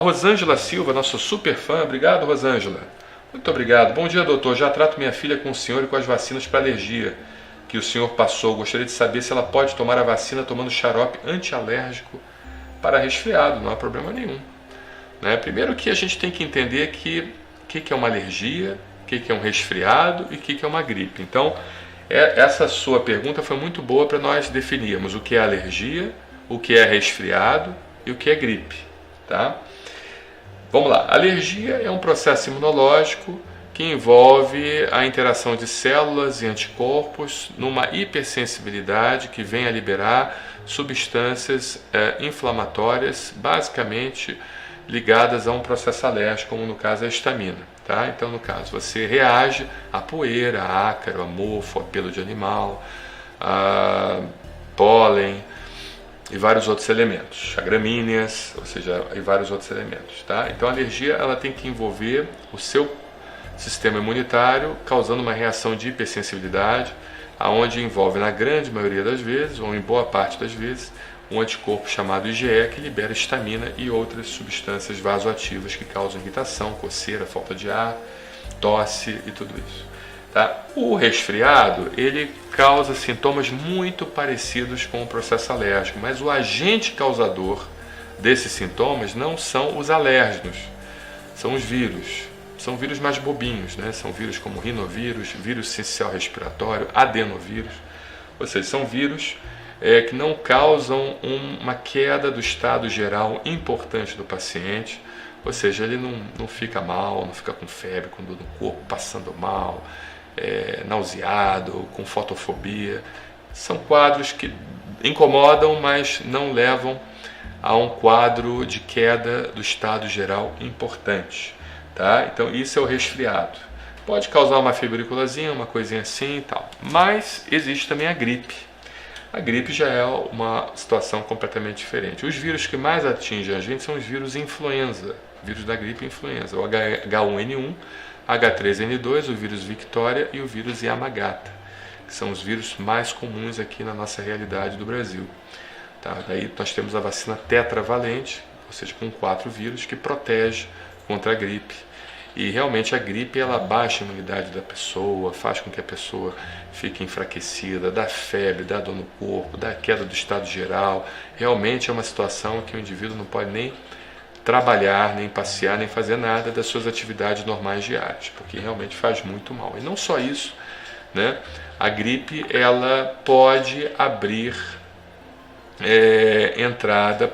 Rosângela Silva, nosso super fã. Obrigado, Rosângela. Muito obrigado. Bom dia, doutor. Já trato minha filha com o senhor e com as vacinas para alergia que o senhor passou. Gostaria de saber se ela pode tomar a vacina tomando xarope antialérgico para resfriado. Não há problema nenhum. Né? Primeiro que a gente tem que entender o que é uma alergia, o que é um resfriado e o que é uma gripe. Então, essa sua pergunta foi muito boa para nós definirmos o que é alergia, o que é resfriado e o que é gripe. Tá? Vamos lá, alergia é um processo imunológico que envolve a interação de células e anticorpos numa hipersensibilidade que vem a liberar substâncias inflamatórias, basicamente ligadas a um processo alérgico, como no caso a histamina. Tá? Então, no caso, você reage à poeira, a ácaro, a mofo, a pelo de animal, a pólen, e vários outros elementos, a gramíneas, ou seja, e vários outros elementos. Tá? Então a alergia ela tem que envolver o seu sistema imunitário, causando uma reação de hipersensibilidade, aonde envolve na grande maioria das vezes, ou em boa parte das vezes, um anticorpo chamado IgE que libera histamina e outras substâncias vasoativas que causam irritação, coceira, falta de ar, tosse e tudo isso. Tá? O resfriado ele causa sintomas muito parecidos com o processo alérgico, mas o agente causador desses sintomas não são os alérgenos, são os vírus. São vírus mais bobinhos, né? São vírus como rinovírus, vírus sincicial respiratório, adenovírus, ou seja, são vírus que não causam uma queda do estado geral importante do paciente, ou seja, ele não fica mal, não fica com febre, com dor no corpo, passando mal, nauseado, com fotofobia. São quadros que incomodam, mas não levam a um quadro de queda do estado geral importante. Tá? Então isso é o resfriado. Pode causar uma febrículazinha, uma coisinha assim e tal. Mas existe também a gripe. A gripe já é uma situação completamente diferente. Os vírus que mais atingem a gente são os vírus influenza, vírus da gripe influenza, o H1N1, H3N2, o vírus Victoria e o vírus Yamagata, que são os vírus mais comuns aqui na nossa realidade do Brasil. Tá? Daí nós temos a vacina tetravalente, ou seja, com 4 vírus, que protege contra a gripe. E realmente a gripe ela baixa a imunidade da pessoa, faz com que a pessoa fique enfraquecida, dá febre, dá dor no corpo, dá queda do estado geral. Realmente é uma situação que o indivíduo não pode nem trabalhar, nem passear, nem fazer nada das suas atividades normais diárias, porque realmente faz muito mal. E não só isso, né? A gripe ela pode abrir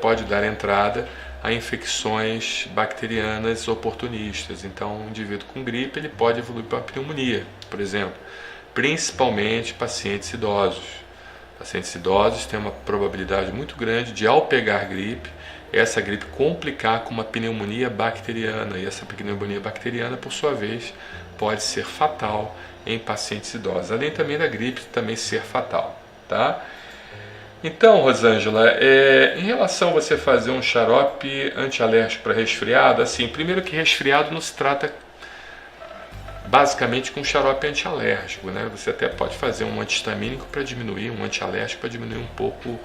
pode dar entrada a infecções bacterianas oportunistas. Então, um indivíduo com gripe ele pode evoluir para uma pneumonia, por exemplo, principalmente pacientes idosos. Pacientes idosos têm uma probabilidade muito grande de, ao pegar gripe, essa gripe complicar com uma pneumonia bacteriana, e essa pneumonia bacteriana, por sua vez, pode ser fatal em pacientes idosos, além também da gripe também ser fatal, tá? Então, Rosângela, em relação a você fazer um xarope antialérgico para resfriado, assim, primeiro que resfriado não se trata basicamente com xarope antialérgico, né? Você até pode fazer um antihistamínico para diminuir, um antialérgico para diminuir um pouco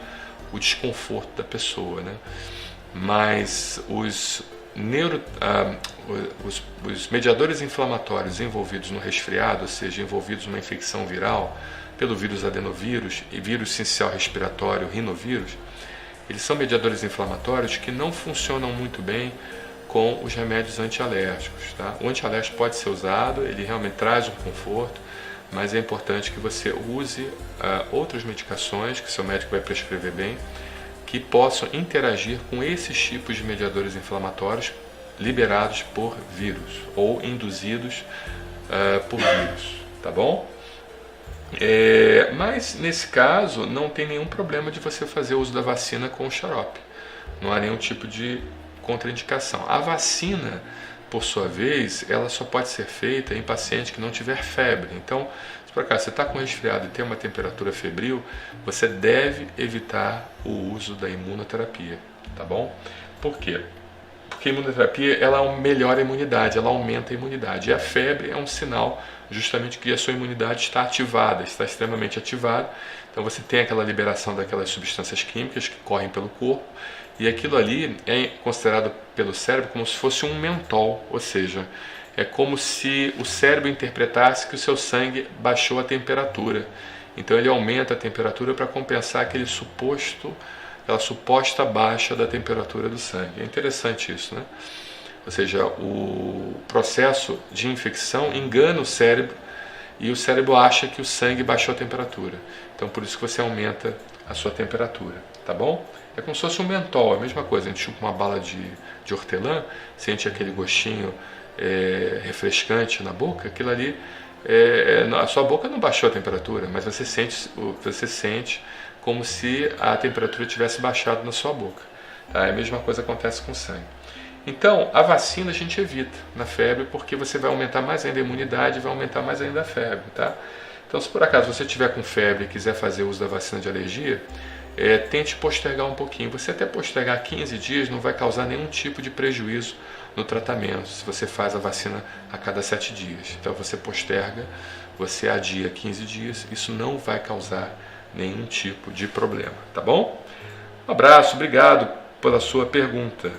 o desconforto da pessoa, né? Mas os mediadores inflamatórios envolvidos no resfriado, ou seja, envolvidos numa infecção viral pelo vírus adenovírus e vírus sincicial respiratório, rinovírus, eles são mediadores inflamatórios que não funcionam muito bem com os remédios antialérgicos. Tá? O antialérgico pode ser usado, ele realmente traz um conforto, mas é importante que você use outras medicações que seu médico vai prescrever bem, que possam interagir com esses tipos de mediadores inflamatórios liberados por vírus ou induzidos por vírus, tá bom? Mas nesse caso não tem nenhum problema de você fazer uso da vacina com o xarope, não há nenhum tipo de contraindicação. A vacina, por sua vez, ela só pode ser feita em paciente que não tiver febre. Então, se por acaso você está com resfriado e tem uma temperatura febril, você deve evitar o uso da imunoterapia, tá bom? Por quê? Porque a imunoterapia ela melhora a imunidade, ela aumenta a imunidade. E a febre é um sinal justamente que a sua imunidade está ativada, está extremamente ativada. Então você tem aquela liberação daquelas substâncias químicas que correm pelo corpo E aquilo ali é considerado pelo cérebro como se fosse um mentol, ou seja, é como se o cérebro interpretasse que o seu sangue baixou a temperatura. Então ele aumenta a temperatura para compensar aquela suposta baixa da temperatura do sangue. É interessante isso, né? Ou seja, o processo de infecção engana o cérebro e o cérebro acha que o sangue baixou a temperatura. Então por isso que você aumenta a sua temperatura, tá bom? É como se fosse um mentol, a mesma coisa. A gente chupa uma bala de hortelã, sente aquele gostinho refrescante na boca, aquilo ali, a sua boca não baixou a temperatura, mas você sente como se a temperatura tivesse baixado na sua boca. Tá? A mesma coisa acontece com o sangue. Então, a vacina a gente evita na febre, porque você vai aumentar mais ainda a imunidade, vai aumentar mais ainda a febre, tá? Então, se por acaso você tiver com febre e quiser fazer uso da vacina de alergia, tente postergar um pouquinho. Você até postergar 15 dias não vai causar nenhum tipo de prejuízo no tratamento, se você faz a vacina a cada 7 dias. Então, você posterga, você adia 15 dias, isso não vai causar nenhum tipo de problema, tá bom? Um abraço, obrigado pela sua pergunta.